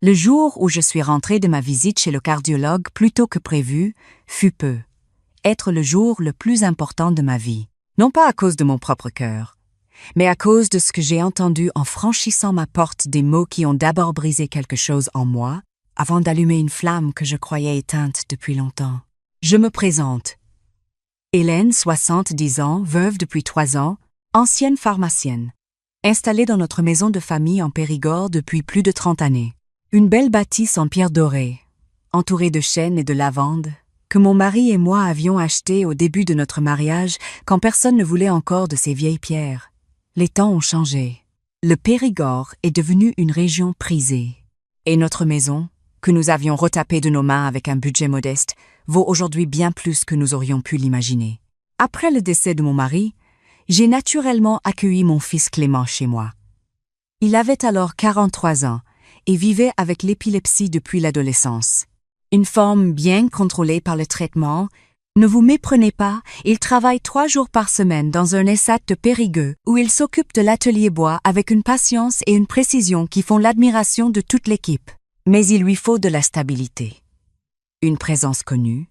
Le jour où je suis rentrée de ma visite chez le cardiologue plus tôt que prévu fut peut être le jour le plus important de ma vie. Non pas à cause de mon propre cœur, mais à cause de ce que j'ai entendu en franchissant ma porte, des mots qui ont d'abord brisé quelque chose en moi, avant d'allumer une flamme que je croyais éteinte depuis longtemps. Je me présente. Hélène, 70 ans, veuve depuis 3 ans, ancienne pharmacienne. Installée dans notre maison de famille en Périgord depuis plus de 30 années. Une belle bâtisse en pierre dorée, entourée de chênes et de lavandes, que mon mari et moi avions achetée au début de notre mariage quand personne ne voulait encore de ces vieilles pierres. Les temps ont changé. Le Périgord est devenu une région prisée. Et notre maison, que nous avions retapée de nos mains avec un budget modeste, vaut aujourd'hui bien plus que nous aurions pu l'imaginer. Après le décès de mon mari, j'ai naturellement accueilli mon fils Clément chez moi. Il avait alors 43 ans et vivait avec l'épilepsie depuis l'adolescence. Une forme bien contrôlée par le traitement. Ne vous méprenez pas, il travaille 3 jours par semaine dans un ESAT de Périgueux où il s'occupe de l'atelier bois avec une patience et une précision qui font l'admiration de toute l'équipe. Mais il lui faut de la stabilité. Une présence connue,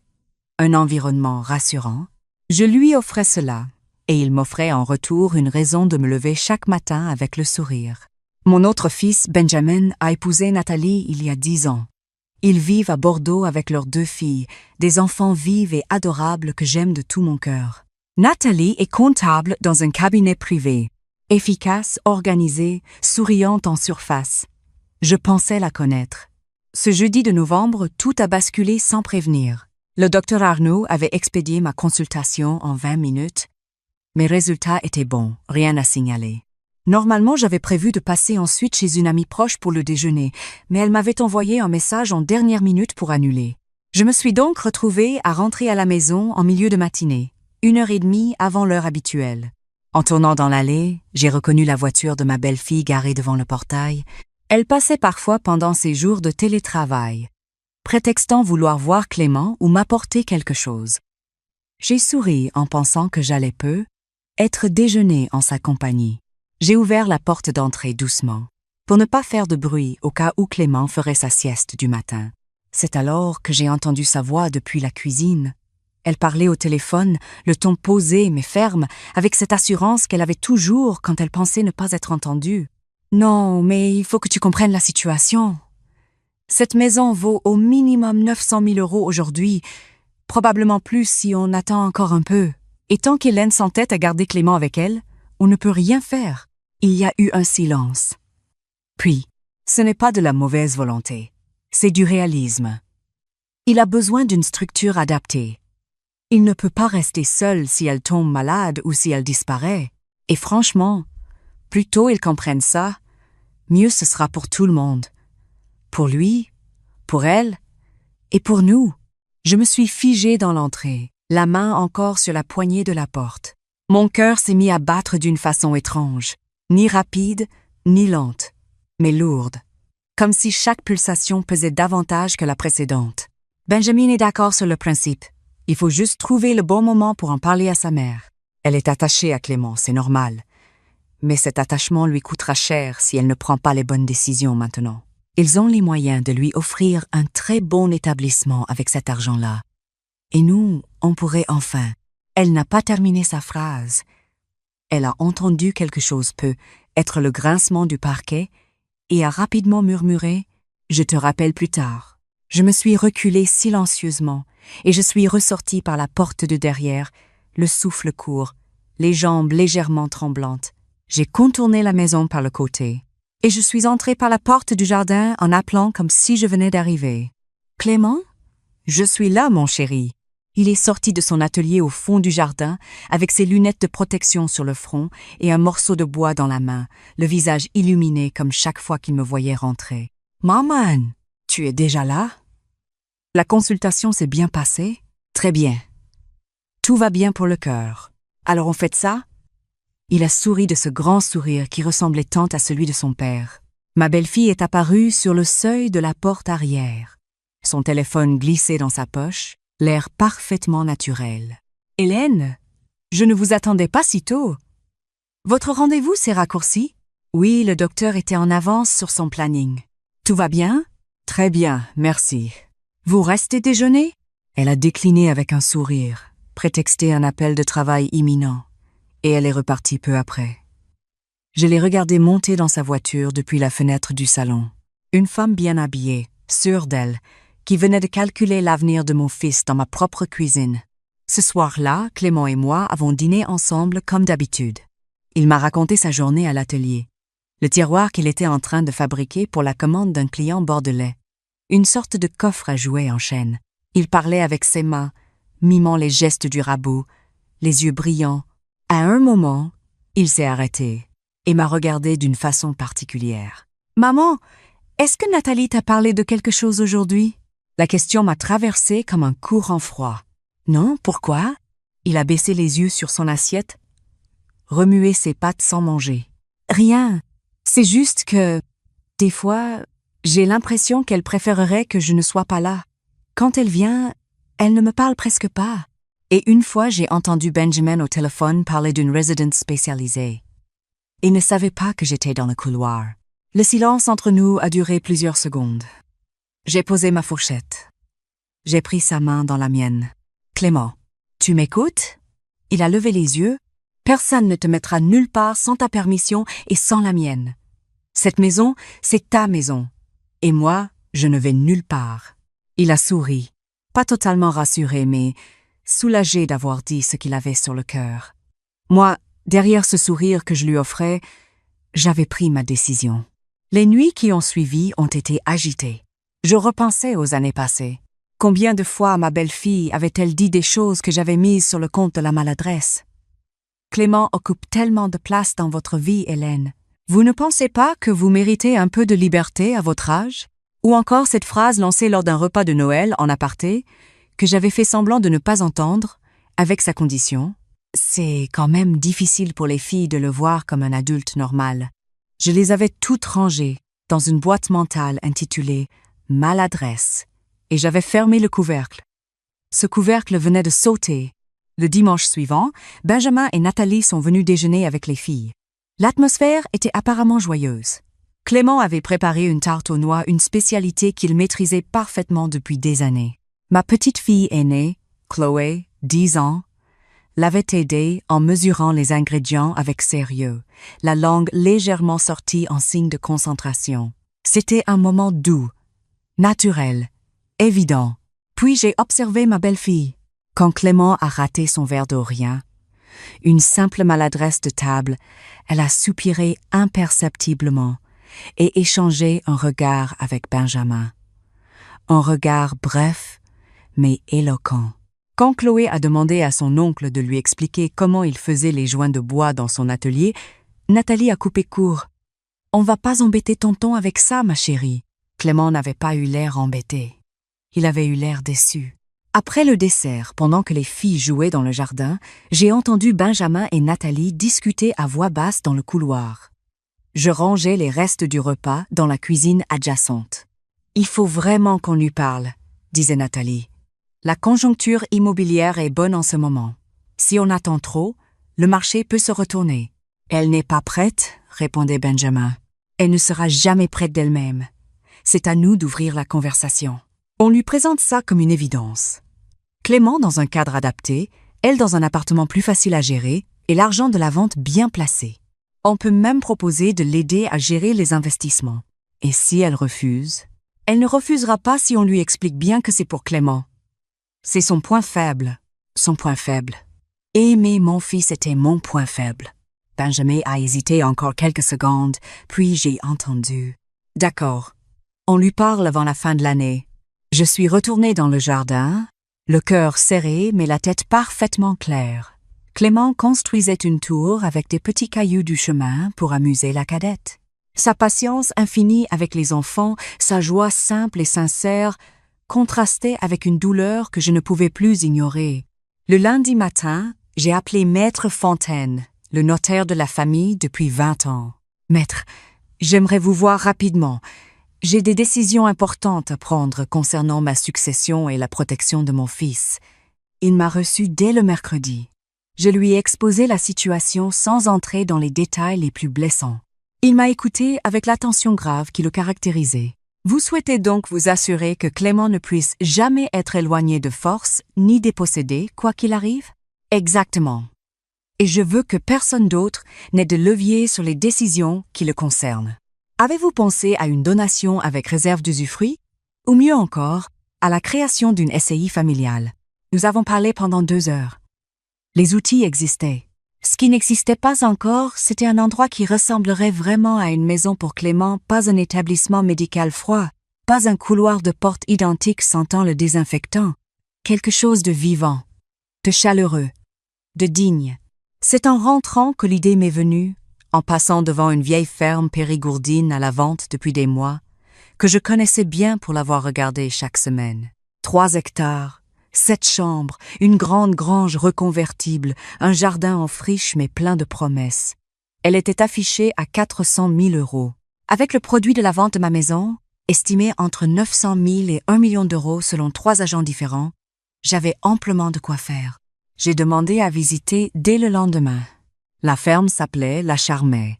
un environnement rassurant. Je lui offrais cela, et il m'offrait en retour une raison de me lever chaque matin avec le sourire. Mon autre fils, Benjamin, a épousé Nathalie il y a 10 ans. Ils vivent à Bordeaux avec leurs 2 filles, des enfants vives et adorables que j'aime de tout mon cœur. Nathalie est comptable dans un cabinet privé, efficace, organisée, souriante en surface. Je pensais la connaître. Ce jeudi de novembre, tout a basculé sans prévenir. Le docteur Arnaud avait expédié ma consultation en 20 minutes. Mes résultats étaient bons, rien à signaler. Normalement, j'avais prévu de passer ensuite chez une amie proche pour le déjeuner, mais elle m'avait envoyé un message en dernière minute pour annuler. Je me suis donc retrouvée à rentrer à la maison en milieu de matinée, 1h30 avant l'heure habituelle. En tournant dans l'allée, j'ai reconnu la voiture de ma belle-fille garée devant le portail. Elle passait parfois pendant ses jours de télétravail, prétextant vouloir voir Clément ou m'apporter quelque chose. J'ai souri en pensant que j'allais peu être déjeuner en sa compagnie. J'ai ouvert la porte d'entrée doucement, pour ne pas faire de bruit au cas où Clément ferait sa sieste du matin. C'est alors que j'ai entendu sa voix depuis la cuisine. Elle parlait au téléphone, le ton posé mais ferme, avec cette assurance qu'elle avait toujours quand elle pensait ne pas être entendue. « Non, mais il faut que tu comprennes la situation. Cette maison vaut au minimum 900 000 € aujourd'hui, probablement plus si on attend encore un peu. Et tant qu'Hélène s'entête à garder Clément avec elle, on ne peut rien faire. » Il y a eu un silence. Puis, ce n'est pas de la mauvaise volonté, c'est du réalisme. Il a besoin d'une structure adaptée. Il ne peut pas rester seul si elle tombe malade ou si elle disparaît. Et franchement, plus tôt ils comprennent ça, mieux ce sera pour tout le monde. Pour lui, pour elle et pour nous. Je me suis figée dans l'entrée, la main encore sur la poignée de la porte. Mon cœur s'est mis à battre d'une façon étrange. Ni rapide, ni lente, mais lourde, comme si chaque pulsation pesait davantage que la précédente. Benjamin est d'accord sur le principe. Il faut juste trouver le bon moment pour en parler à sa mère. Elle est attachée à Clément, c'est normal. Mais cet attachement lui coûtera cher si elle ne prend pas les bonnes décisions maintenant. Ils ont les moyens de lui offrir un très bon établissement avec cet argent-là. Et nous, on pourrait enfin. Elle n'a pas terminé sa phrase. Elle a entendu quelque chose peut être le grincement du parquet et a rapidement murmuré « Je te rappelle plus tard ». Je me suis reculée silencieusement et je suis ressortie par la porte de derrière, le souffle court, les jambes légèrement tremblantes. J'ai contourné la maison par le côté et je suis entrée par la porte du jardin en appelant comme si je venais d'arriver. « Clément ? Je suis là, mon chéri ». Il est sorti de son atelier au fond du jardin, avec ses lunettes de protection sur le front et un morceau de bois dans la main, le visage illuminé comme chaque fois qu'il me voyait rentrer. « Maman, tu es déjà là ?» La consultation s'est bien passée ? Très bien. Tout va bien pour le cœur. Alors on fait ça ? Il a souri de ce grand sourire qui ressemblait tant à celui de son père. Ma belle-fille est apparue sur le seuil de la porte arrière. Son téléphone glissait dans sa poche, l'air parfaitement naturel. « Hélène, je ne vous attendais pas si tôt. Votre rendez-vous s'est raccourci ?» Oui, le docteur était en avance sur son planning. « Tout va bien ? Très bien, merci. Vous restez déjeuner? Elle a décliné avec un sourire, prétexté un appel de travail imminent, et elle est repartie peu après. Je l'ai regardée monter dans sa voiture depuis la fenêtre du salon. Une femme bien habillée, sûre d'elle, qui venait de calculer l'avenir de mon fils dans ma propre cuisine. Ce soir-là, Clément et moi avons dîné ensemble comme d'habitude. Il m'a raconté sa journée à l'atelier, le tiroir qu'il était en train de fabriquer pour la commande d'un client bordelais. Une sorte de coffre à jouets en chaîne. Il parlait avec ses mains, mimant les gestes du rabot, les yeux brillants. À un moment, il s'est arrêté et m'a regardé d'une façon particulière. « Maman, est-ce que Nathalie t'a parlé de quelque chose aujourd'hui ?» La question m'a traversée comme un courant froid. « Non, pourquoi ?» Il a baissé les yeux sur son assiette, remué ses pattes sans manger. « Rien, c'est juste que, des fois, j'ai l'impression qu'elle préférerait que je ne sois pas là. Quand elle vient, elle ne me parle presque pas. » Et une fois, j'ai entendu Benjamin au téléphone parler d'une résidence spécialisée. Il ne savait pas que j'étais dans le couloir. Le silence entre nous a duré plusieurs secondes. J'ai posé ma fourchette. J'ai pris sa main dans la mienne. « Clément, tu m'écoutes ?» Il a levé les yeux. « Personne ne te mettra nulle part sans ta permission et sans la mienne. Cette maison, c'est ta maison. Et moi, je ne vais nulle part. » Il a souri. Pas totalement rassuré, mais soulagé d'avoir dit ce qu'il avait sur le cœur. Moi, derrière ce sourire que je lui offrais, j'avais pris ma décision. Les nuits qui ont suivi ont été agitées. Je repensais aux années passées. Combien de fois ma belle-fille avait-elle dit des choses que j'avais mises sur le compte de la maladresse? Clément occupe tellement de place dans votre vie, Hélène. Vous ne pensez pas que vous méritez un peu de liberté à votre âge? Ou encore cette phrase lancée lors d'un repas de Noël en aparté, que j'avais fait semblant de ne pas entendre, avec sa condition. C'est quand même difficile pour les filles de le voir comme un adulte normal. Je les avais toutes rangées dans une boîte mentale intitulée « Maladresse » et j'avais fermé le couvercle. Ce couvercle venait de sauter. Le dimanche suivant, Benjamin et Nathalie sont venus déjeuner avec les filles. L'atmosphère était apparemment joyeuse. Clément avait préparé une tarte aux noix, une spécialité qu'il maîtrisait parfaitement depuis des années. Ma petite fille aînée, Chloé, 10 ans, l'avait aidé en mesurant les ingrédients avec sérieux, la langue légèrement sortie en signe de concentration. C'était un moment doux, naturel, évident. Puis j'ai observé ma belle-fille. Quand Clément a raté son verre d'eau rien, une simple maladresse de table, elle a soupiré imperceptiblement et échangé un regard avec Benjamin. Un regard bref, mais éloquent. Quand Chloé a demandé à son oncle de lui expliquer comment il faisait les joints de bois dans son atelier, Nathalie a coupé court. « On va pas embêter tonton avec ça, ma chérie. » Clément n'avait pas eu l'air embêté. Il avait eu l'air déçu. Après le dessert, pendant que les filles jouaient dans le jardin, j'ai entendu Benjamin et Nathalie discuter à voix basse dans le couloir. Je rangeais les restes du repas dans la cuisine adjacente. « Il faut vraiment qu'on lui parle, » disait Nathalie. « La conjoncture immobilière est bonne en ce moment. Si on attend trop, le marché peut se retourner. »« Elle n'est pas prête, » répondait Benjamin. « Elle ne sera jamais prête d'elle-même. C'est à nous d'ouvrir la conversation. » On lui présente ça comme une évidence. Clément dans un cadre adapté, elle dans un appartement plus facile à gérer et l'argent de la vente bien placé. On peut même proposer de l'aider à gérer les investissements. Et si elle refuse? Elle ne refusera pas si on lui explique bien que c'est pour Clément. C'est son point faible. Son point faible. Aimer mon fils était mon point faible. Benjamin a hésité encore quelques secondes, puis j'ai entendu. « D'accord. On lui parle avant la fin de l'année. » Je suis retournée dans le jardin, le cœur serré mais la tête parfaitement claire. Clément construisait une tour avec des petits cailloux du chemin pour amuser la cadette. Sa patience infinie avec les enfants, sa joie simple et sincère, contrastait avec une douleur que je ne pouvais plus ignorer. Le lundi matin, j'ai appelé Maître Fontaine, le notaire de la famille depuis 20 ans. « Maître, j'aimerais vous voir rapidement. J'ai des décisions importantes à prendre concernant ma succession et la protection de mon fils. » Il m'a reçu dès le mercredi. Je lui ai exposé la situation sans entrer dans les détails les plus blessants. Il m'a écouté avec l'attention grave qui le caractérisait. Vous souhaitez donc vous assurer que Clément ne puisse jamais être éloigné de force ni dépossédé, quoi qu'il arrive? Exactement. Et je veux que personne d'autre n'ait de levier sur les décisions qui le concernent. Avez-vous pensé à une donation avec réserve d'usufruit? Ou mieux encore, à la création d'une SCI familiale? Nous avons parlé pendant 2 heures. Les outils existaient. Ce qui n'existait pas encore, c'était un endroit qui ressemblerait vraiment à une maison pour Clément, pas un établissement médical froid, pas un couloir de porte identique sentant le désinfectant. Quelque chose de vivant, de chaleureux, de digne. C'est en rentrant que l'idée m'est venue, en passant devant une vieille ferme périgourdine à la vente depuis des mois, que je connaissais bien pour l'avoir regardée chaque semaine. 3 hectares, 7 chambres, une grande grange reconvertible, un jardin en friche mais plein de promesses. Elle était affichée à 400 000 €. Avec le produit de la vente de ma maison, estimé entre 900 000 et 1 million d'euros selon 3 agents différents, j'avais amplement de quoi faire. J'ai demandé à visiter dès le lendemain. La ferme s'appelait La Charmée.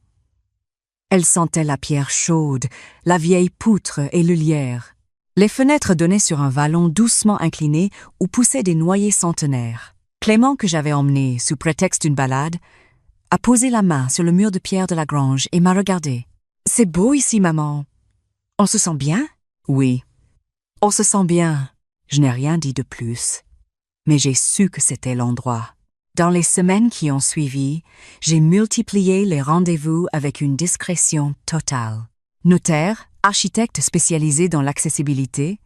Elle sentait la pierre chaude, la vieille poutre et le lierre. Les fenêtres donnaient sur un vallon doucement incliné où poussaient des noyers centenaires. Clément, que j'avais emmené sous prétexte d'une balade, a posé la main sur le mur de pierre de la grange et m'a regardé. « C'est beau ici, maman. On se sent bien? » « Oui. On se sent bien. » Je n'ai rien dit de plus. Mais j'ai su que c'était l'endroit. Dans les semaines qui ont suivi, j'ai multiplié les rendez-vous avec une discrétion totale. Notaire, architecte spécialisée dans l'accessibilité,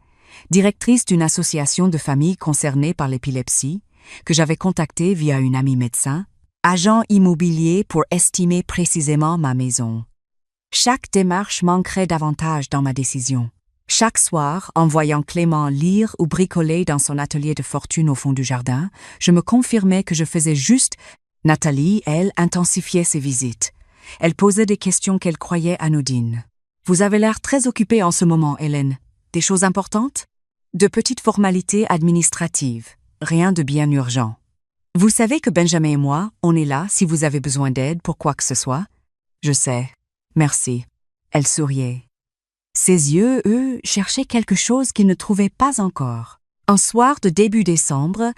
directrice d'une association de familles concernées par l'épilepsie, que j'avais contactée via une amie médecin, agent immobilier pour estimer précisément ma maison. Chaque démarche manquerait davantage dans ma décision. Chaque soir, en voyant Clément lire ou bricoler dans son atelier de fortune au fond du jardin, je me confirmais que je faisais juste. Nathalie, elle, intensifiait ses visites. Elle posait des questions qu'elle croyait anodines. « Vous avez l'air très occupée en ce moment, Hélène. Des choses importantes? » De petites formalités administratives. Rien de bien urgent. « Vous savez que Benjamin et moi, on est là si vous avez besoin d'aide pour quoi que ce soit? »« Je sais. Merci. » Elle souriait. Ses yeux, eux, cherchaient quelque chose qu'ils ne trouvaient pas encore. Un soir de début décembre,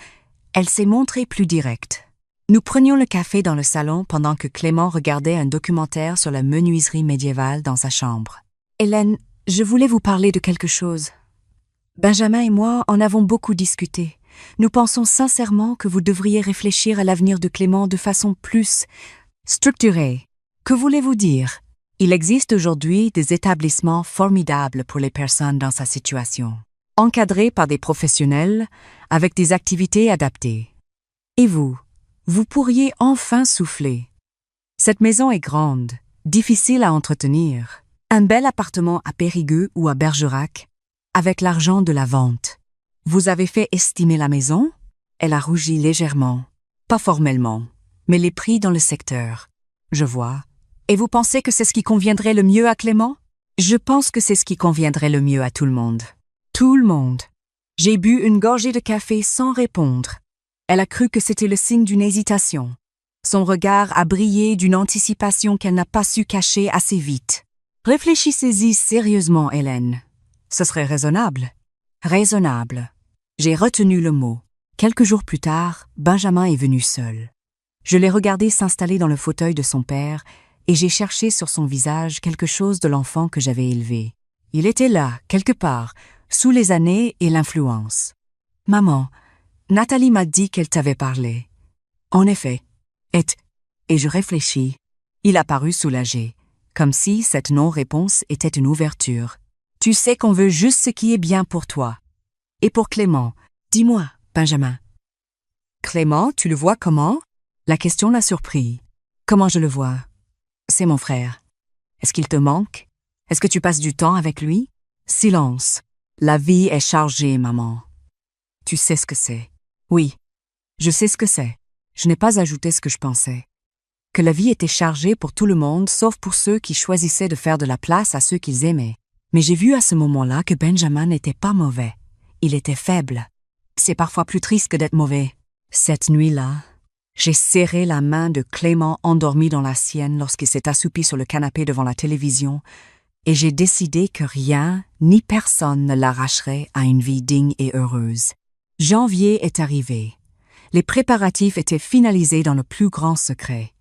elle s'est montrée plus directe. Nous prenions le café dans le salon pendant que Clément regardait un documentaire sur la menuiserie médiévale dans sa chambre. « Hélène, je voulais vous parler de quelque chose. Benjamin et moi en avons beaucoup discuté. Nous pensons sincèrement que vous devriez réfléchir à l'avenir de Clément de façon plus structurée. Que voulez-vous dire ? Il existe aujourd'hui des établissements formidables pour les personnes dans sa situation, encadrés par des professionnels, avec des activités adaptées. Et vous pourriez enfin souffler. Cette maison est grande, difficile à entretenir. Un bel appartement à Périgueux ou à Bergerac, avec l'argent de la vente. Vous avez fait estimer la maison? Elle a rougi légèrement. Pas formellement, mais les prix dans le secteur. Je vois. Et vous pensez que c'est ce qui conviendrait le mieux à Clément? Je pense que c'est ce qui conviendrait le mieux à tout le monde. Tout le monde. J'ai bu une gorgée de café sans répondre. Elle a cru que c'était le signe d'une hésitation. Son regard a brillé d'une anticipation qu'elle n'a pas su cacher assez vite. Réfléchissez-y sérieusement, Hélène. Ce serait raisonnable. Raisonnable. J'ai retenu le mot. Quelques jours plus tard, Benjamin est venu seul. Je l'ai regardé s'installer dans le fauteuil de son père et j'ai cherché sur son visage quelque chose de l'enfant que j'avais élevé. Il était là, quelque part, sous les années et l'influence. « Maman, Nathalie m'a dit qu'elle t'avait parlé. » « En effet. » Et je réfléchis. Il a paru soulagé, comme si cette non-réponse était une ouverture. « Tu sais qu'on veut juste ce qui est bien pour toi. Et pour Clément. Dis-moi, Benjamin. »« Clément, tu le vois comment ?» La question l'a surpris. « Comment je le vois ? C'est mon frère. Est-ce qu'il te manque? Est-ce que tu passes du temps avec lui? » Silence. La vie est chargée, maman. Tu sais ce que c'est. Oui, je sais ce que c'est. Je n'ai pas ajouté ce que je pensais. Que la vie était chargée pour tout le monde, sauf pour ceux qui choisissaient de faire de la place à ceux qu'ils aimaient. Mais j'ai vu à ce moment-là que Benjamin n'était pas mauvais. Il était faible. C'est parfois plus triste que d'être mauvais. Cette nuit-là, j'ai serré la main de Clément endormi dans la sienne lorsqu'il s'est assoupi sur le canapé devant la télévision, et j'ai décidé que rien ni personne ne l'arracherait à une vie digne et heureuse. Janvier est arrivé. Les préparatifs étaient finalisés dans le plus grand secret.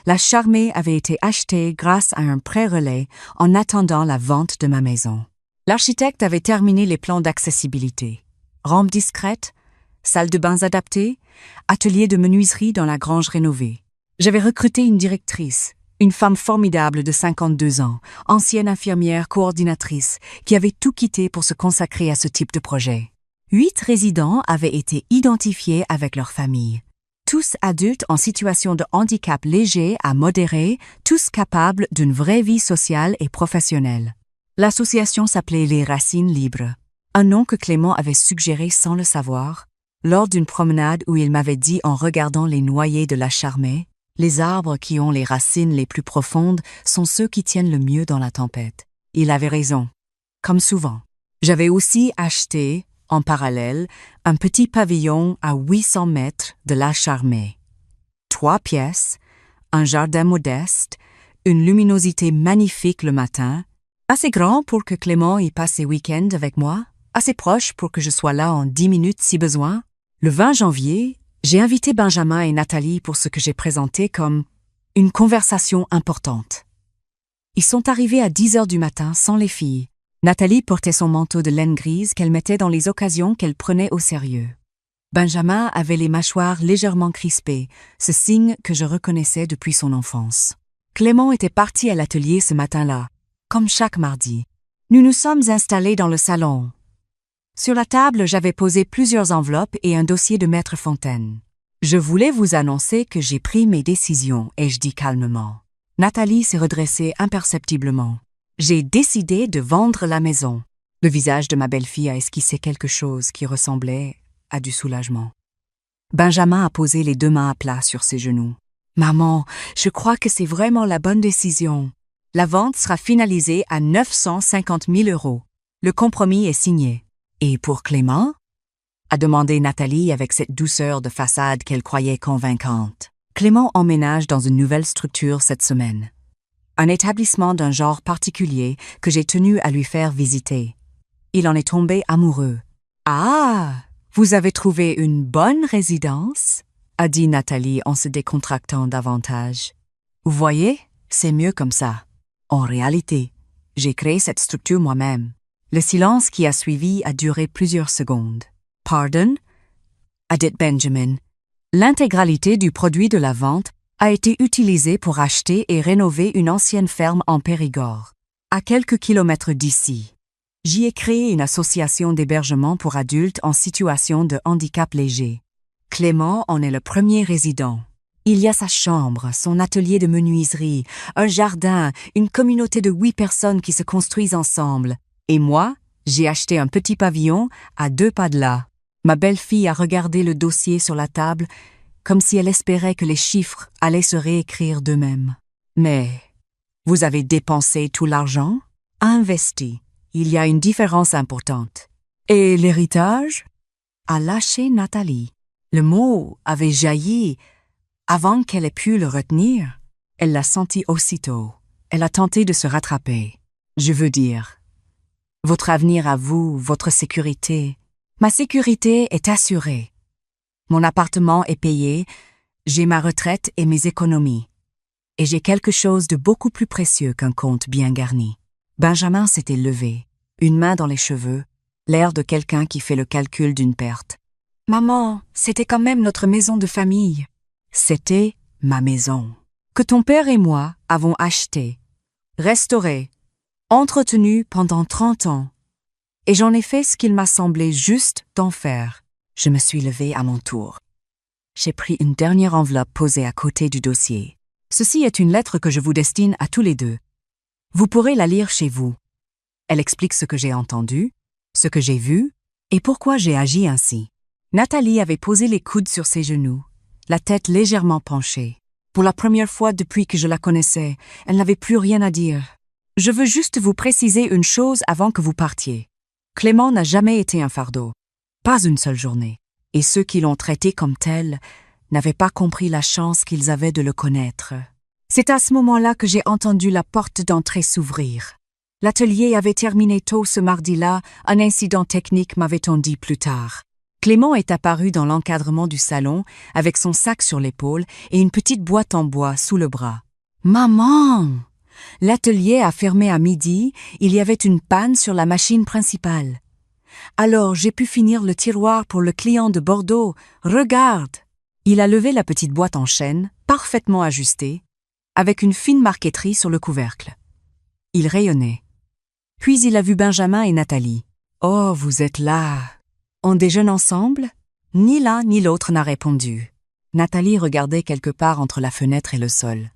La Charmée avait été achetée grâce à un prêt-relais en attendant la vente de ma maison. L'architecte avait terminé les plans d'accessibilité. Rampe discrète, salle de bains adaptée, atelier de menuiserie dans la grange rénovée. J'avais recruté une directrice, une femme formidable de 52 ans, ancienne infirmière coordinatrice, qui avait tout quitté pour se consacrer à ce type de projet. 8 résidents avaient été identifiés avec leur famille. Tous adultes en situation de handicap léger à modéré, tous capables d'une vraie vie sociale et professionnelle. L'association s'appelait Les Racines Libres, un nom que Clément avait suggéré sans le savoir, lors d'une promenade où il m'avait dit en regardant les noyers de la Charmée, les arbres qui ont les racines les plus profondes sont ceux qui tiennent le mieux dans la tempête. Il avait raison, comme souvent. J'avais aussi acheté, en parallèle, un petit pavillon à 800 mètres de la Charmée. 3 pièces, un jardin modeste, une luminosité magnifique le matin, assez grand pour que Clément y passe ses week-ends avec moi, assez proche pour que je sois là en 10 minutes si besoin. Le 20 janvier, j'ai invité Benjamin et Nathalie pour ce que j'ai présenté comme une conversation importante. Ils sont arrivés à 10 heures du matin sans les filles. Nathalie portait son manteau de laine grise qu'elle mettait dans les occasions qu'elle prenait au sérieux. Benjamin avait les mâchoires légèrement crispées, ce signe que je reconnaissais depuis son enfance. Clément était parti à l'atelier ce matin-là, comme chaque mardi. Nous nous sommes installés dans le salon. Sur la table, j'avais posé plusieurs enveloppes et un dossier de Maître Fontaine. Je voulais vous annoncer que j'ai pris mes décisions, ai-je dit calmement. Nathalie s'est redressée imperceptiblement. J'ai décidé de vendre la maison. Le visage de ma belle-fille a esquissé quelque chose qui ressemblait à du soulagement. Benjamin a posé les 2 mains à plat sur ses genoux. « Maman, je crois que c'est vraiment la bonne décision. La vente sera finalisée à 950 000 €. Le compromis est signé. » « Et pour Clément ?» a demandé Nathalie avec cette douceur de façade qu'elle croyait convaincante. Clément emménage dans une nouvelle structure cette semaine. Un établissement d'un genre particulier que j'ai tenu à lui faire visiter. Il en est tombé amoureux. « Ah, vous avez trouvé une bonne résidence ?» a dit Nathalie en se décontractant davantage. « Vous voyez, c'est mieux comme ça. En réalité, j'ai créé cette structure moi-même. » Le silence qui a suivi a duré plusieurs secondes. « Pardon ?» a dit Benjamin. L'intégralité du produit de la vente a été utilisée pour acheter et rénover une ancienne ferme en Périgord, à quelques kilomètres d'ici. J'y ai créé une association d'hébergement pour adultes en situation de handicap léger. Clément en est le premier résident. Il y a sa chambre, son atelier de menuiserie, un jardin, une communauté de 8 personnes qui se construisent ensemble. Et moi, j'ai acheté un petit pavillon à 2 pas de là. Ma belle-fille a regardé le dossier sur la table comme si elle espérait que les chiffres allaient se réécrire d'eux-mêmes. Mais vous avez dépensé tout l'argent? Investi. Il y a une différence importante. Et l'héritage? A lâché Nathalie. Le mot avait jailli avant qu'elle ait pu le retenir. Elle l'a senti aussitôt. Elle a tenté de se rattraper. Je veux dire, votre avenir à vous, votre sécurité. Ma sécurité est assurée. Mon appartement est payé, j'ai ma retraite et mes économies. Et j'ai quelque chose de beaucoup plus précieux qu'un compte bien garni. Benjamin s'était levé, une main dans les cheveux, l'air de quelqu'un qui fait le calcul d'une perte. « Maman, c'était quand même notre maison de famille. » C'était ma maison, que ton père et moi avons achetée, restaurée, entretenue pendant 30 ans. Et j'en ai fait ce qu'il m'a semblé juste d'en faire. Je me suis levée à mon tour. J'ai pris une dernière enveloppe posée à côté du dossier. Ceci est une lettre que je vous destine à tous les deux. Vous pourrez la lire chez vous. Elle explique ce que j'ai entendu, ce que j'ai vu et pourquoi j'ai agi ainsi. Nathalie avait posé les coudes sur ses genoux, la tête légèrement penchée. Pour la première fois depuis que je la connaissais, elle n'avait plus rien à dire. Je veux juste vous préciser une chose avant que vous partiez. Clément n'a jamais été un fardeau, pas une seule journée, et ceux qui l'ont traité comme tel n'avaient pas compris la chance qu'ils avaient de le connaître. C'est à ce moment-là que j'ai entendu la porte d'entrée s'ouvrir. L'atelier avait terminé tôt ce mardi-là, un incident technique m'avait-on dit plus tard. Clément est apparu dans l'encadrement du salon avec son sac sur l'épaule et une petite boîte en bois sous le bras. « Maman !» L'atelier a fermé à midi, il y avait une panne sur la machine principale. Alors j'ai pu finir le tiroir pour le client de Bordeaux. Regarde! Il a levé la petite boîte en chêne, parfaitement ajustée, avec une fine marqueterie sur le couvercle. Il rayonnait. Puis il a vu Benjamin et Nathalie. « Oh, vous êtes là! On déjeune ensemble ?» Ni l'un ni l'autre n'a répondu. Nathalie regardait quelque part entre la fenêtre et le sol.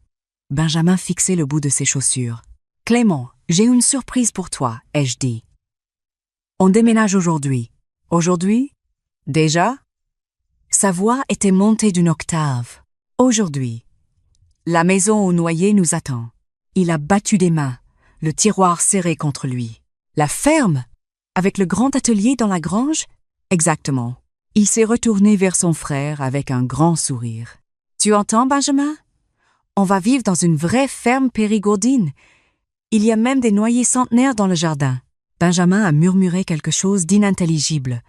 Benjamin fixait le bout de ses chaussures. « Clément, j'ai une surprise pour toi, ai-je dit. On déménage aujourd'hui. »« Aujourd'hui ? Déjà ?» Sa voix était montée d'une octave. « Aujourd'hui. La maison au noyer nous attend. » Il a battu des mains, le tiroir serré contre lui. « La ferme ? Avec le grand atelier dans la grange ? » Exactement. Il s'est retourné vers son frère avec un grand sourire. « Tu entends, Benjamin ? On va vivre dans une vraie ferme périgourdine. Il y a même des noyers centenaires dans le jardin. » Benjamin a murmuré quelque chose d'inintelligible.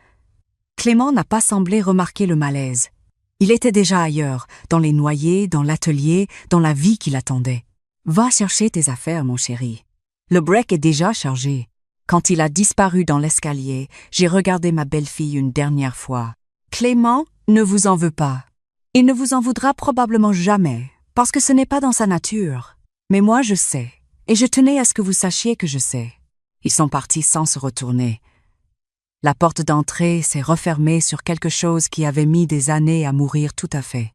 Clément n'a pas semblé remarquer le malaise. Il était déjà ailleurs, dans les noyers, dans l'atelier, dans la vie qui l'attendait. « Va chercher tes affaires, mon chéri. Le break est déjà chargé. » Quand il a disparu dans l'escalier, j'ai regardé ma belle-fille une dernière fois. « Clément ne vous en veut pas. Il ne vous en voudra probablement jamais, parce que ce n'est pas dans sa nature. Mais moi, je sais, et je tenais à ce que vous sachiez que je sais. » Ils sont partis sans se retourner. La porte d'entrée s'est refermée sur quelque chose qui avait mis des années à mourir tout à fait.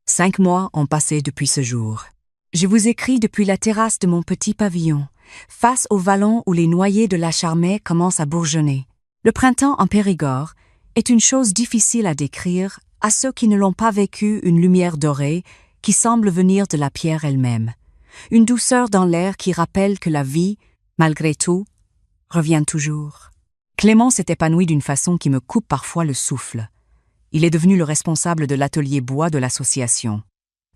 5 mois ont passé depuis ce jour. Je vous écris depuis la terrasse de mon petit pavillon, face au vallon où les noyers de la Charmey commencent à bourgeonner. Le printemps en Périgord est une chose difficile à décrire à ceux qui ne l'ont pas vécu, une lumière dorée qui semble venir de la pierre elle-même. Une douceur dans l'air qui rappelle que la vie, malgré tout, revient toujours. Clément s'est épanoui d'une façon qui me coupe parfois le souffle. Il est devenu le responsable de l'atelier bois de l'association.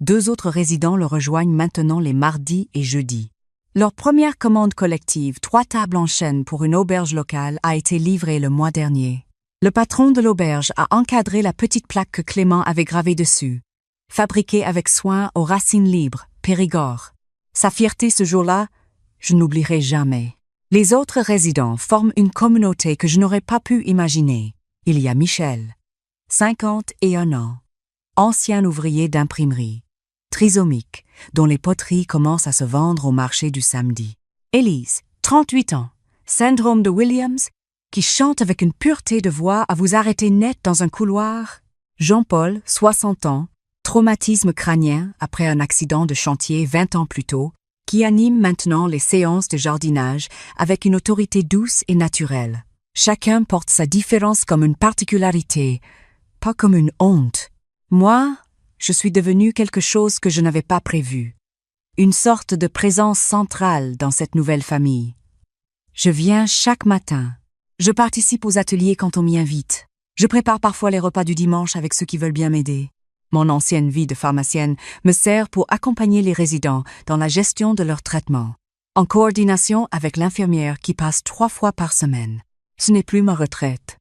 2 autres résidents le rejoignent maintenant les mardis et jeudis. Leur première commande collective, 3 tables en chêne pour une auberge locale, a été livrée le mois dernier. Le patron de l'auberge a encadré la petite plaque que Clément avait gravée dessus. Fabriquée avec soin aux racines libres, Périgord. Sa fierté ce jour-là, je n'oublierai jamais. Les autres résidents forment une communauté que je n'aurais pas pu imaginer. Il y a Michel, 51 ans, ancien ouvrier d'imprimerie, trisomique, dont les poteries commencent à se vendre au marché du samedi. Élise, 38 ans, syndrome de Williams, qui chante avec une pureté de voix à vous arrêter net dans un couloir. Jean-Paul, 60 ans, traumatisme crânien après un accident de chantier 20 ans plus tôt, qui anime maintenant les séances de jardinage avec une autorité douce et naturelle. Chacun porte sa différence comme une particularité, pas comme une honte. Moi, je suis devenue quelque chose que je n'avais pas prévu. Une sorte de présence centrale dans cette nouvelle famille. Je viens chaque matin. Je participe aux ateliers quand on m'y invite. Je prépare parfois les repas du dimanche avec ceux qui veulent bien m'aider. Mon ancienne vie de pharmacienne me sert pour accompagner les résidents dans la gestion de leur traitement, en coordination avec l'infirmière qui passe 3 fois par semaine. Ce n'est plus ma retraite.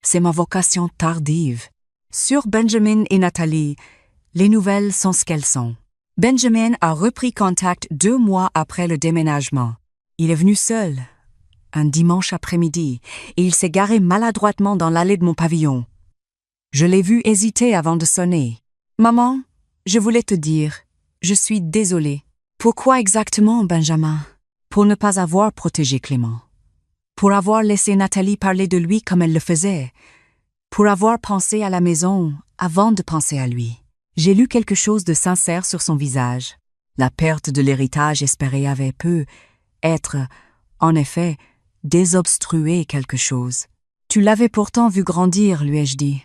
C'est ma vocation tardive. Sur Benjamin et Nathalie, les nouvelles sont ce qu'elles sont. Benjamin a repris contact 2 mois après le déménagement. Il est venu seul, un dimanche après-midi, et il s'est garé maladroitement dans l'allée de mon pavillon. Je l'ai vu hésiter avant de sonner. « Maman, je voulais te dire, je suis désolée. » « Pourquoi exactement, Benjamin ? » Pour ne pas avoir protégé Clément. Pour avoir laissé Nathalie parler de lui comme elle le faisait. Pour avoir pensé à la maison avant de penser à lui. J'ai lu quelque chose de sincère sur son visage. La perte de l'héritage espéré avait pu être, en effet, désobstruer quelque chose. « Tu l'avais pourtant vu grandir, lui ai-je dit.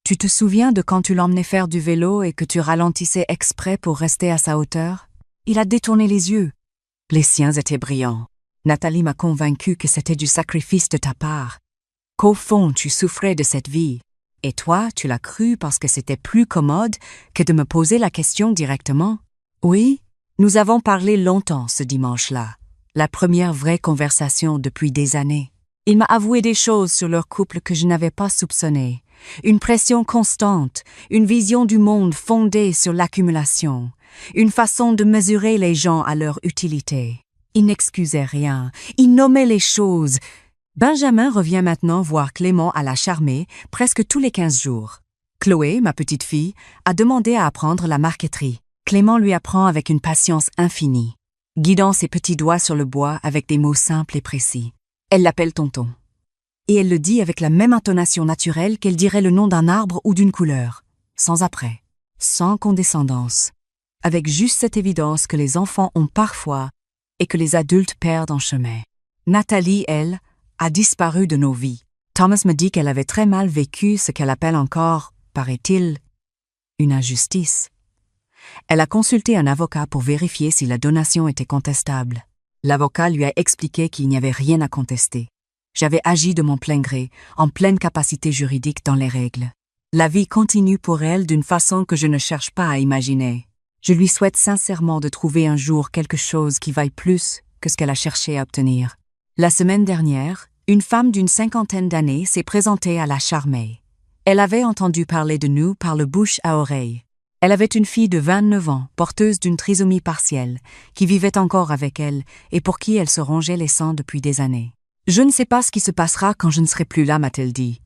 Tu te souviens de quand tu l'emmenais faire du vélo et que tu ralentissais exprès pour rester à sa hauteur ? Il a détourné les yeux. Les siens étaient brillants. Nathalie m'a convaincu que c'était du sacrifice de ta part, qu'au fond tu souffrais de cette vie. Et toi, tu l'as cru parce que c'était plus commode que de me poser la question directement. Oui, nous avons parlé longtemps ce dimanche-là. La première vraie conversation depuis des années. Il m'a avoué des choses sur leur couple que je n'avais pas soupçonnées. Une pression constante, une vision du monde fondée sur l'accumulation, une façon de mesurer les gens à leur utilité. Il n'excusait rien, il nommait les choses. Benjamin revient maintenant voir Clément à la Charmée presque tous les 15 jours. Chloé, ma petite fille, a demandé à apprendre la marqueterie. Clément lui apprend avec une patience infinie, guidant ses petits doigts sur le bois avec des mots simples et précis. Elle l'appelle tonton. Et elle le dit avec la même intonation naturelle qu'elle dirait le nom d'un arbre ou d'une couleur, sans après, sans condescendance, avec juste cette évidence que les enfants ont parfois et que les adultes perdent en chemin. Nathalie, elle, a disparu de nos vies. Thomas me dit qu'elle avait très mal vécu ce qu'elle appelle encore, paraît-il, une injustice. Elle a consulté un avocat pour vérifier si la donation était contestable. L'avocat lui a expliqué qu'il n'y avait rien à contester. J'avais agi de mon plein gré, en pleine capacité juridique dans les règles. La vie continue pour elle d'une façon que je ne cherche pas à imaginer. Je lui souhaite sincèrement de trouver un jour quelque chose qui vaille plus que ce qu'elle a cherché à obtenir. La semaine dernière, une femme d'une 50aine d'années s'est présentée à la Charmée. Elle avait entendu parler de nous par le bouche à oreille. Elle avait une fille de 29 ans, porteuse d'une trisomie partielle, qui vivait encore avec elle et pour qui elle se rongeait les sangs depuis des années. Je ne sais pas ce qui se passera quand je ne serai plus là, m'a-t-elle dit.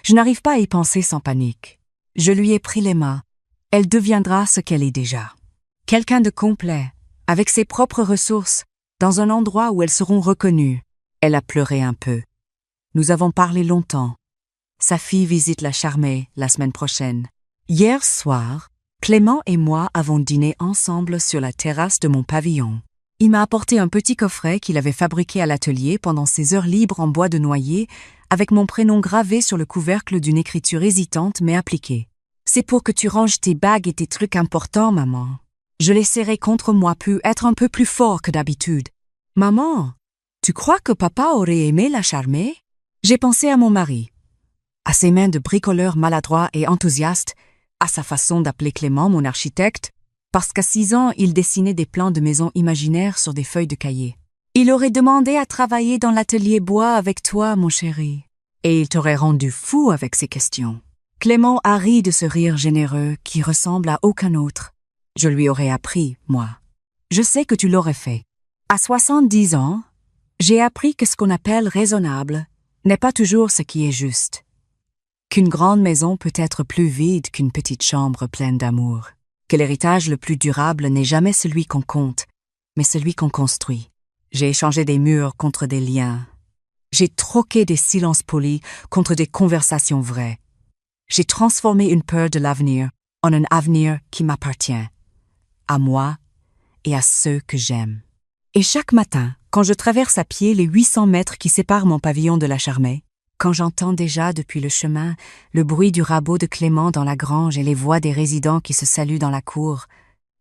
Je n'arrive pas à y penser sans panique. Je lui ai pris les mains. Elle deviendra ce qu'elle est déjà. Quelqu'un de complet, avec ses propres ressources, dans un endroit où elles seront reconnues. Elle a pleuré un peu. Nous avons parlé longtemps. Sa fille visite la Charmée la semaine prochaine. Hier soir, Clément et moi avons dîné ensemble sur la terrasse de mon pavillon. Il m'a apporté un petit coffret qu'il avait fabriqué à l'atelier pendant ses heures libres en bois de noyer, avec mon prénom gravé sur le couvercle d'une écriture hésitante mais appliquée. C'est pour que tu ranges tes bagues et tes trucs importants, maman. Je les serrai contre moi pour être un peu plus fort que d'habitude. Maman, tu crois que papa aurait aimé la Charmée? J'ai pensé à mon mari, à ses mains de bricoleur maladroit et enthousiaste, à sa façon d'appeler Clément mon architecte, parce qu'à 6 ans, il dessinait des plans de maisons imaginaires sur des feuilles de cahier. Il aurait demandé à travailler dans l'atelier bois avec toi, mon chéri, et il t'aurait rendu fou avec ses questions. Clément a ri de ce rire généreux qui ressemble à aucun autre. Je lui aurais appris, moi. Je sais que tu l'aurais fait. À 70 ans, j'ai appris que ce qu'on appelle raisonnable n'est pas toujours ce qui est juste. Qu'une grande maison peut être plus vide qu'une petite chambre pleine d'amour. Que l'héritage le plus durable n'est jamais celui qu'on compte, mais celui qu'on construit. J'ai échangé des murs contre des liens. J'ai troqué des silences polis contre des conversations vraies. J'ai transformé une peur de l'avenir en un avenir qui m'appartient, à moi et à ceux que j'aime. Et chaque matin, quand je traverse à pied les 800 mètres qui séparent mon pavillon de la Charmée, quand j'entends déjà depuis le chemin le bruit du rabot de Clément dans la grange et les voix des résidents qui se saluent dans la cour,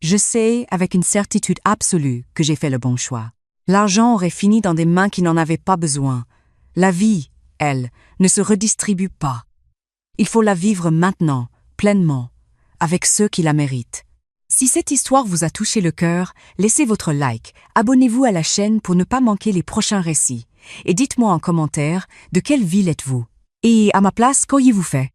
je sais avec une certitude absolue que j'ai fait le bon choix. L'argent aurait fini dans des mains qui n'en avaient pas besoin. La vie, elle, ne se redistribue pas. Il faut la vivre maintenant, pleinement, avec ceux qui la méritent. Si cette histoire vous a touché le cœur, laissez votre like, abonnez-vous à la chaîne pour ne pas manquer les prochains récits. Et dites-moi en commentaire de quelle ville êtes-vous. Et à ma place, qu'auriez-vous fait?